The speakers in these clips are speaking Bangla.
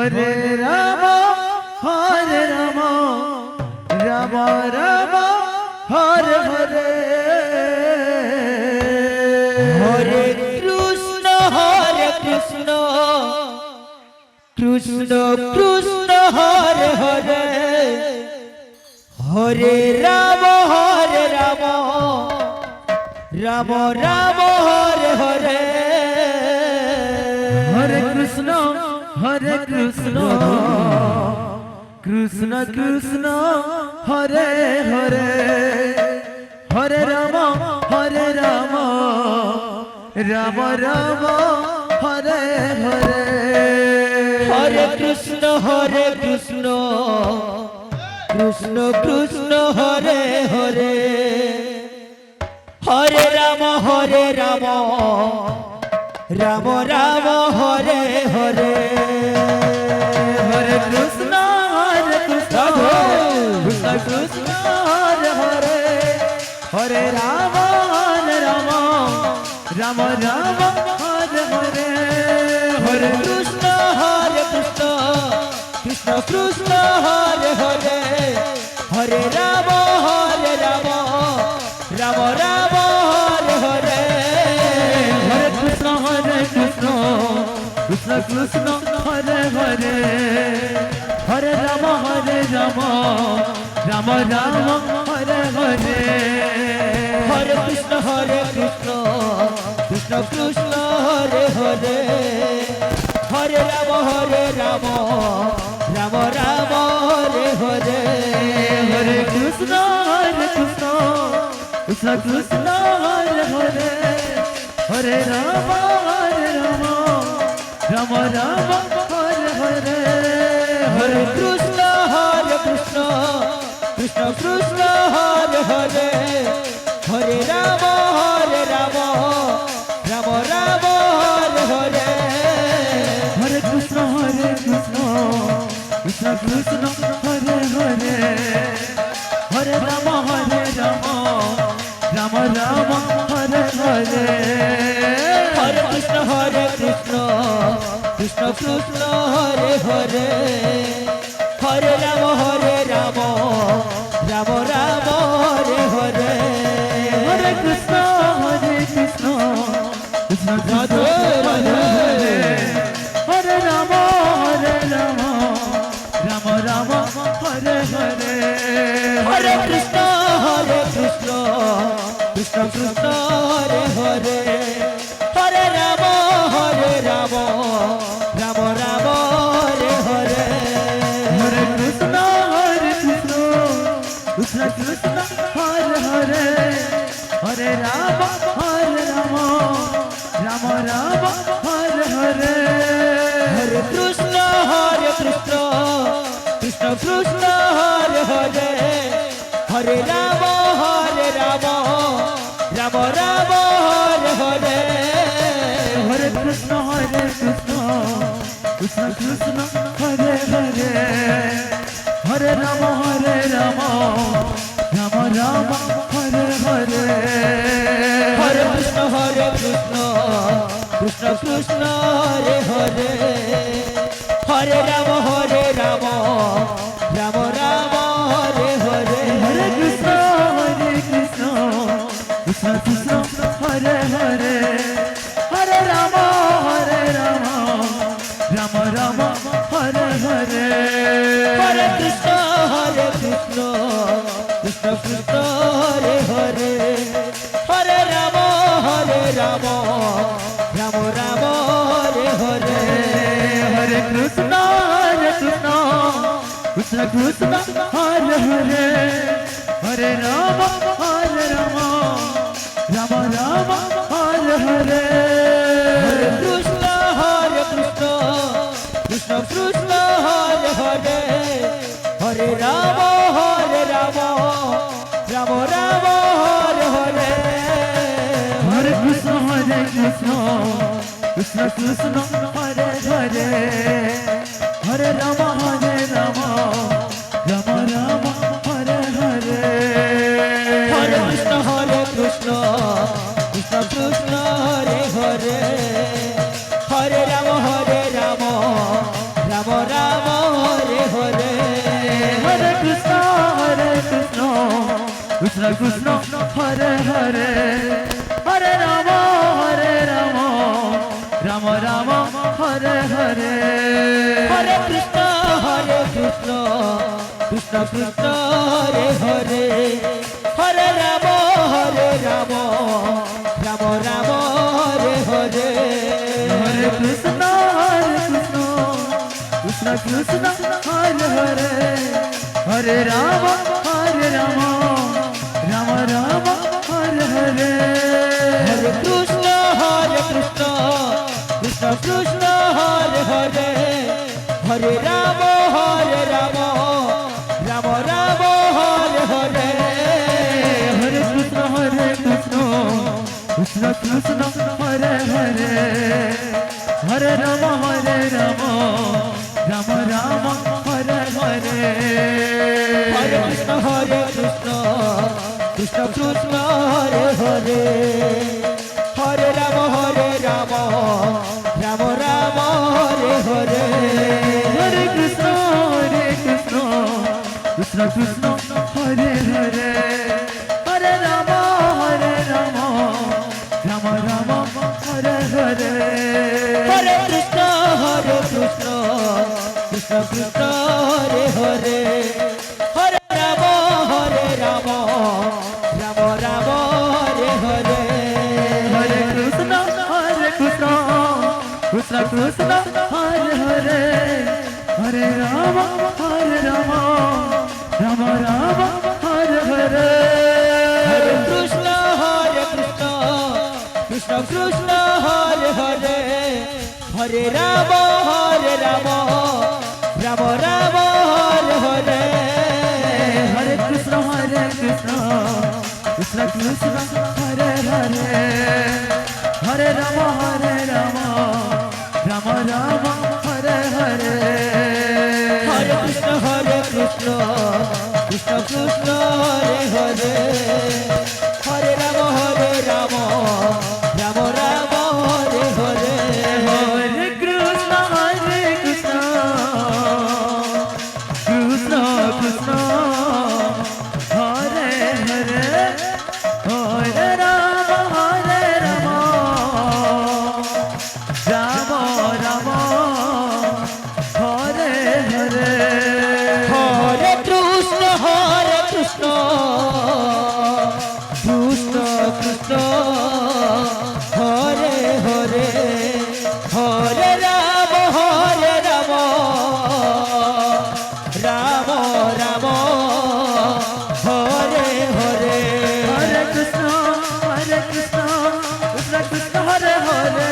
হরে রাম রাম রাম হরে হরে হরে কৃষ্ণ কৃষ্ণ কৃষ্ণ হরে হরে হরে রাম রাম রাম হরে হরে হরে কৃষ্ণ কৃষ্ণ কৃষ্ণ হরে হরে হরে রাম রাম রাম হরে হরে হরে কৃষ্ণ কৃষ্ণ কৃষ্ণ হরে হরে হরে রাম রাম রাম হরে হরে হরে কৃষ্ণ কৃষ্ণ কৃষ্ণ হরে হরে হরে রাম রাম রাম হরে হরে হরে কৃষ্ণ কৃষ্ণ কৃষ্ণ হরে হরে হরে রাম রাম রাম হরে হরে হরে কৃষ্ণ কৃষ্ণ কৃষ্ণ হরে হরে হরে রাম রাম রাম হরে হরে হরে কৃষ্ণ কৃষ্ণ কৃষ্ণ হরে হরে হরে রাম রাম রাম হরে হরে হরে কৃষ্ণ কৃষ্ণ কৃষ্ণ হরে হরে হরে রাম রাম হরে হরে হরে কৃষ্ণ কৃষ্ণ কৃষ্ণ হরে হরে হরে রাম রাম রাম হরে হরে হরে কৃষ্ণ কৃষ্ণ কৃষ্ণ হরে হরে হরে রাম রাম রাম হরে হরে হরে কৃষ্ণ কৃষ্ণ কৃষ্ণ হরে হরে হরে রাম রাম রাম হরে হরে হরে কৃষ্ণ কৃষ্ণ রাধে রাধে হরে রাম রাম রাম হরে হরে হরে কৃষ্ণ কৃষ্ণ কৃষ্ণ হরে হরে হরে রাম রাম রাম হরে হরে হরে কৃষ্ণ কৃষ্ণ কৃষ্ণ হরে হরে হরে রাম রাম হরে হরে হরে কৃষ্ণ কৃষ্ণ কৃষ্ণ হরে হরে হরে রাম রাম হরে হরে হরে কৃষ্ণ কৃষ্ণ কৃষ্ণ হরে হরে হরে রাম রাম হরে হরে হরে কৃষ্ণ কৃষ্ণ কৃষ্ণ হরে হরে হরে রাম রাম রাম হরে হরে হরে কৃষ্ণ কৃষ্ণ কৃষ্ণ হরে হরে হরে রাম রাম হরে হরে হরে কৃষ্ণ কৃষ্ণ কৃষ্ণ হরে হরে হরে রাম রাম রাম হরে হরে হরে কৃষ্ণ কৃষ্ণ কৃষ্ণ হরে হরে হরে রাম রাম হরে হরে হরে কৃষ্ণ কৃষ্ণ কৃষ্ণ হরে হরে হরে রাম রাম হরে হরে হরে কৃষ্ণ কৃষ্ণ কৃষ্ণ হরে হরে হরে রাম রাম হরে হরে হরে কৃষ্ণ কৃষ্ণ কৃষ্ণ হরে হরে হরে রাম রাম রাম কৃষ্ণ কৃষ্ণ হরে হরে হরে রাম রাম রাম হরে হরে হরে কৃষ্ণ কৃষ্ণ কৃষ্ণ হরে হরে হরে রাম রাম রাম হরে হরে হরে কৃষ্ণ কৃষ্ণ কৃষ্ণ হরে হরে হরে রাম রাম রাম হরে হরে হরে কৃষ্ণ কৃষ্ণ কৃষ্ণ হরে হরে হরে রাম রাম রাম হরে হরে হরে কৃষ্ণ কৃষ্ণ কৃষ্ণ হরে হরে হরে রাম রাম রাম হরে হরে হরে কৃষ্ণ কৃষ্ণ কৃষ্ণ হরে হরে হরে রাম রাম রাম হরে হরে হরে কৃষ্ণ কৃষ্ণ কৃষ্ণ হরে হরে হরে রাম রাম রাম হরে হরে হরে কৃষ্ণ কৃষ্ণ কৃষ্ণ হরে হরে হরে রাম রাম রাম হরে হরে হরে কৃষ্ণ কৃষ্ণ কৃষ্ণ হরে হরে হরে রাম রাম রাম হরে হরে হরে কৃষ্ণ কৃষ্ণ কৃষ্ণ হরে হরে হরে রাম রাম রাম হরে হরে হরে কৃষ্ণ কৃষ্ণ কৃষ্ণ হরে হরে হরে রাম রাম রাম হরে হরে হরে কৃষ্ণ কৃষ্ণ কৃষ্ণ হরে হরে হরে রাম রাম রাম হরে হরে হরে কৃষ্ণ কৃষ্ণ কৃষ্ণ হরে হরে হরে রাম রাম রাম হরে হরে হরে কৃষ্ণ কৃষ্ণ কৃষ্ণ হরে হরে হরে রাম রাম রাম হরে হরে হরে কৃষ্ণ কৃষ্ণ কৃষ্ণ হরে হরে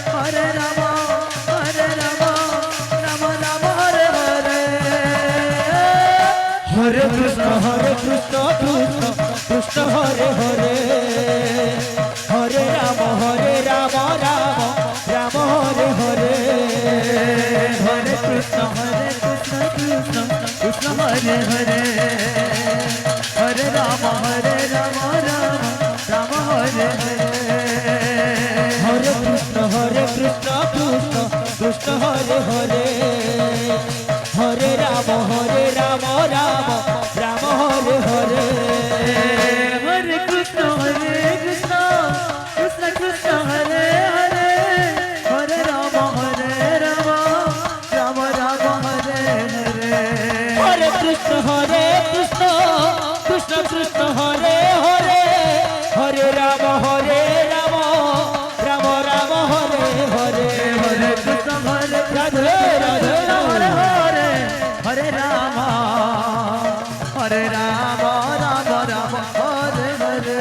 হরে রাম রাম রাম হরে হরে হরে কৃষ্ণ কৃষ্ণ কৃষ্ণ হরে হরে হরে রাম রাম রাম হরে হরে হরে কৃষ্ণ কৃষ্ণ কৃষ্ণ হরে হরে হরে রাম রাম রাম হরে হরে হরে কৃষ্ণ কৃষ্ণ কৃষ্ণ হরে হরে হরে রাম রাম রাম হরে হরে হরে কৃষ্ণ কৃষ্ণ কৃষ্ণ হরে হরে হরে রাম রাম রাম হরে হরে হরে কৃষ্ণ কৃষ্ণ কৃষ্ণ হরে হরে হরে রাম রাম রাম হরে হরে হরে কৃষ্ণ রাধে রাধে হরে হরে হরে রাম রাম রাম হরে হরে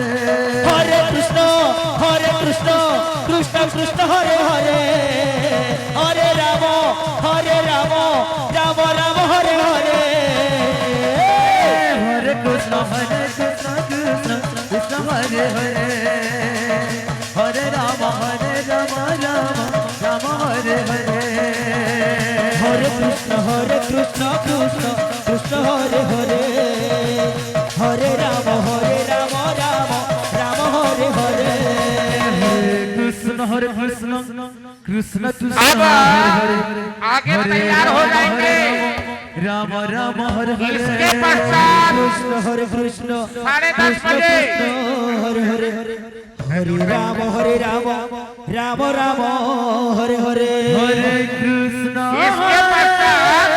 হরে কৃষ্ণ কৃষ্ণ কৃষ্ণ হরে হরে হরে রাম রাম রাম হরে হরে হরে কৃষ্ণ কৃষ্ণ কৃষ্ণ হরে হরে হরে রাম রাম রাম হরে হরে হরে কৃষ্ণ কৃষ্ণ কৃষ্ণ হরে হরে হরে রাম রাম রাম হরে হরে কৃষ্ণ কৃষ্ণ কৃষ্ণ अब आगे तैयार हो जाएंगे राम राम हरे हरे इसके पश्चात कृष्ण हरे कृष्ण 10:30 बजे हरे हरे हरे राम राम राम राम हरे हरे हरे कृष्ण इसके पश्चात